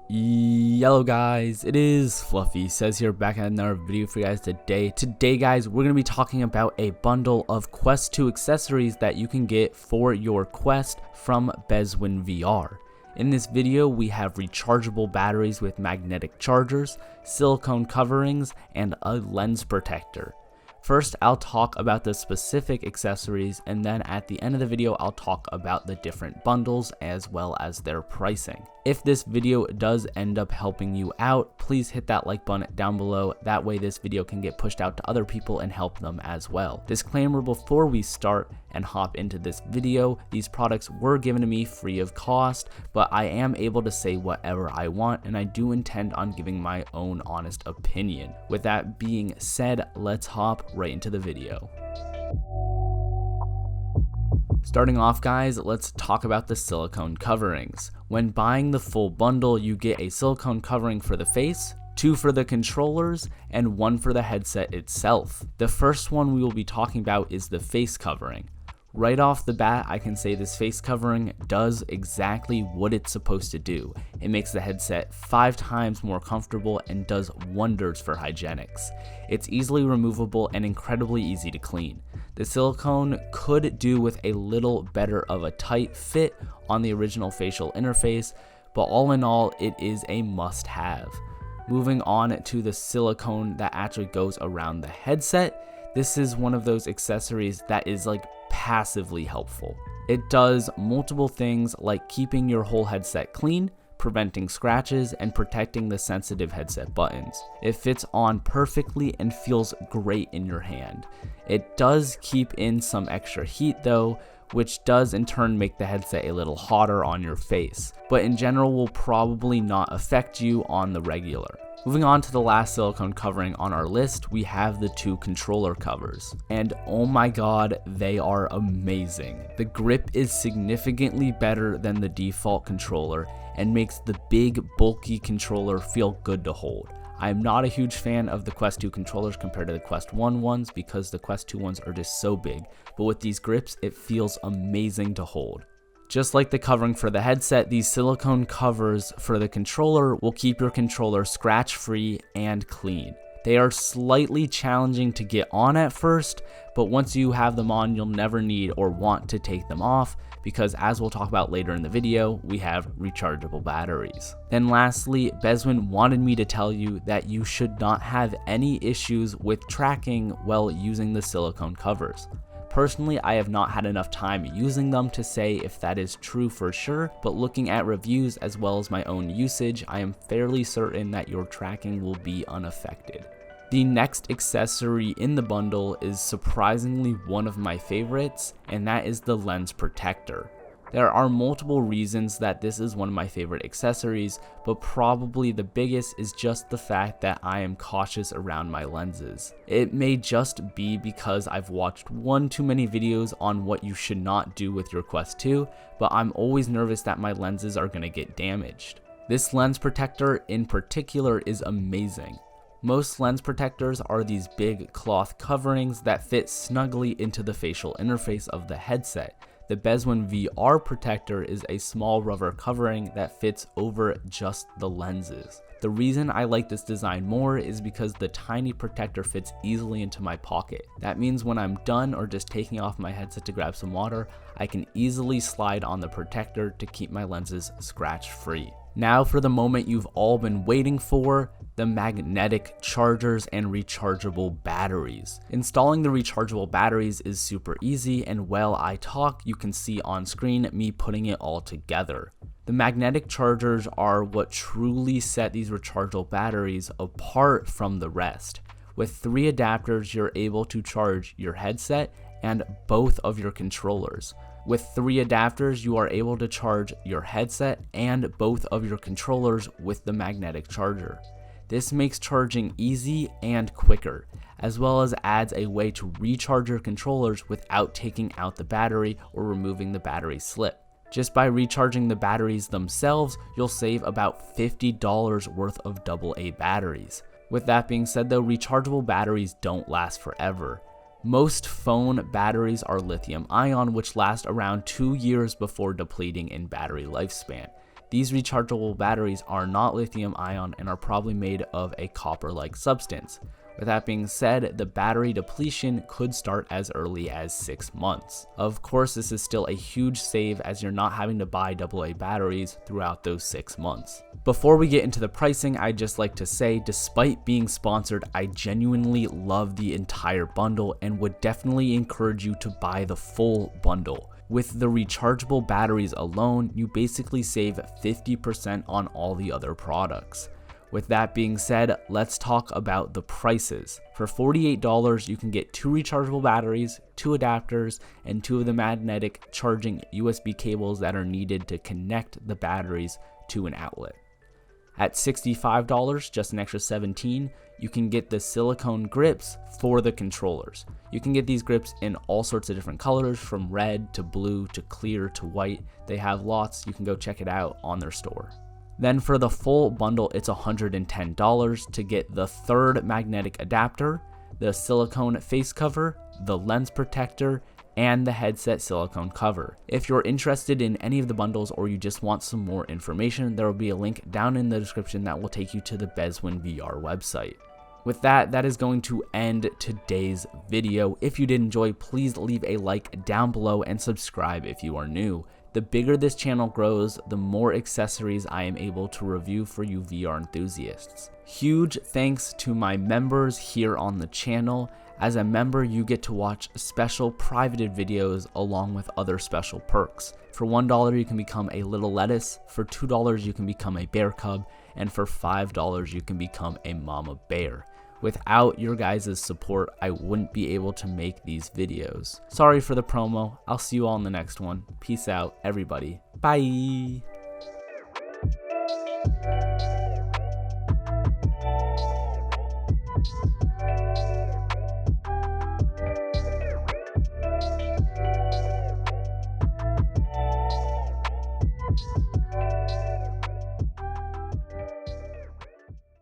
Hello guys, it is FluffySez here, back at another video for you guys today. Today guys, we're going to be talking about a bundle of Quest 2 accessories that you can get for your Quest from BeswinVR. In this video, we have rechargeable batteries with magnetic chargers, silicone coverings, and a lens protector. First, I'll talk about the specific accessories, and then at the end of the video, I'll talk about the different bundles as well as their pricing. If this video does end up helping you out, please hit that like button down below. That way this video can get pushed out to other people and help them as well. Disclaimer before we start and hop into this video, these products were given to me free of cost, but I am able to say whatever I want, and I do intend on giving my own honest opinion. With that being said, let's hop right into the video. Starting off guys, let's talk about the silicone coverings. When buying the full bundle, you get a silicone covering for the face, 2 for the controllers, and 1 for the headset itself. The first one we will be talking about is the face covering. Right off the bat, I can say this face covering does exactly what it's supposed to do. It makes the headset 5 times more comfortable and does wonders for hygienics. It's easily removable and incredibly easy to clean. The silicone could do with a little better of a tight fit on the original facial interface, but all in all, it is a must-have. Moving on to the silicone that actually goes around the headset, this is one of those accessories that is like passively helpful. It does multiple things like keeping your whole headset clean, preventing scratches, and protecting the sensitive headset buttons. It fits on perfectly and feels great in your hand. It does keep in some extra heat though, which does in turn make the headset a little hotter on your face, but in general will probably not affect you on the regular. Moving on to the last silicone covering on our list, we have the 2 controller covers. And oh my god, they are amazing. The grip is significantly better than the default controller and makes the big, bulky controller feel good to hold. I am not a huge fan of the Quest 2 controllers compared to the Quest 1 ones because the Quest 2 ones are just so big, but with these grips, it feels amazing to hold. Just like the covering for the headset, these silicone covers for the controller will keep your controller scratch-free and clean. They are slightly challenging to get on at first, but once you have them on, you'll never need or want to take them off because, as we'll talk about later in the video, we have rechargeable batteries. Then lastly, Beswin wanted me to tell you that you should not have any issues with tracking while using the silicone covers. Personally, I have not had enough time using them to say if that is true for sure, but looking at reviews as well as my own usage, I am fairly certain that your tracking will be unaffected. The next accessory in the bundle is surprisingly one of my favorites, and that is the lens protector. There are multiple reasons that this is one of my favorite accessories, but probably the biggest is just the fact that I am cautious around my lenses. It may just be because I've watched one too many videos on what you should not do with your Quest 2, but I'm always nervous that my lenses are going to get damaged. This lens protector in particular is amazing. Most lens protectors are these big cloth coverings that fit snugly into the facial interface of the headset. The BeswinVR protector is a small rubber covering that fits over just the lenses. The reason I like this design more is because the tiny protector fits easily into my pocket. That means when I'm done or just taking off my headset to grab some water, I can easily slide on the protector to keep my lenses scratch-free. Now for the moment you've all been waiting for, the magnetic chargers and rechargeable batteries. Installing the rechargeable batteries is super easy, and while I talk, you can see on screen me putting it all together. The magnetic chargers are what truly set these rechargeable batteries apart from the rest. With 3 adapters, you're able to charge your headset and both of your controllers. With 3 adapters, you are able to charge your headset and both of your controllers with the magnetic charger. This makes charging easy and quicker, as well as adds a way to recharge your controllers without taking out the battery or removing the battery slip. Just by recharging the batteries themselves, you'll save about $50 worth of AA batteries. With that being said though, rechargeable batteries don't last forever. Most phone batteries are lithium ion, which last around 2 years before depleting in battery lifespan. These rechargeable batteries are not lithium ion and are probably made of a copper-like substance. With that being said, the battery depletion could start as early as 6 months. Of course, this is still a huge save as you're not having to buy AA batteries throughout those 6 months. Before we get into the pricing, I'd just like to say, despite being sponsored, I genuinely love the entire bundle and would definitely encourage you to buy the full bundle. With the rechargeable batteries alone, you basically save 50% on all the other products. With that being said, let's talk about the prices. For $48, you can get 2 rechargeable batteries, 2 adapters, and 2 of the magnetic charging USB cables that are needed to connect the batteries to an outlet. At $65, just an extra $17, you can get the silicone grips for the controllers. You can get these grips in all sorts of different colors, from red to blue to clear to white. They have lots. You can go check it out on their store. Then for the full bundle, it's $110 to get the 3rd magnetic adapter, the silicone face cover, the lens protector, and the headset silicone cover. If you're interested in any of the bundles or you just want some more information, there will be a link down in the description that will take you to the BeswinVR website. With that, that is going to end today's video. If you did enjoy, please leave a like down below and subscribe if you are new. The bigger this channel grows, the more accessories I am able to review for you VR enthusiasts. Huge thanks to my members here on the channel. As a member, you get to watch special privated videos along with other special perks. For $1, you can become a little lettuce, for $2, you can become a bear cub, and for $5, you can become a mama bear. Without your guys' support, I wouldn't be able to make these videos. Sorry for the promo. I'll see you all in the next one. Peace out, everybody. Bye.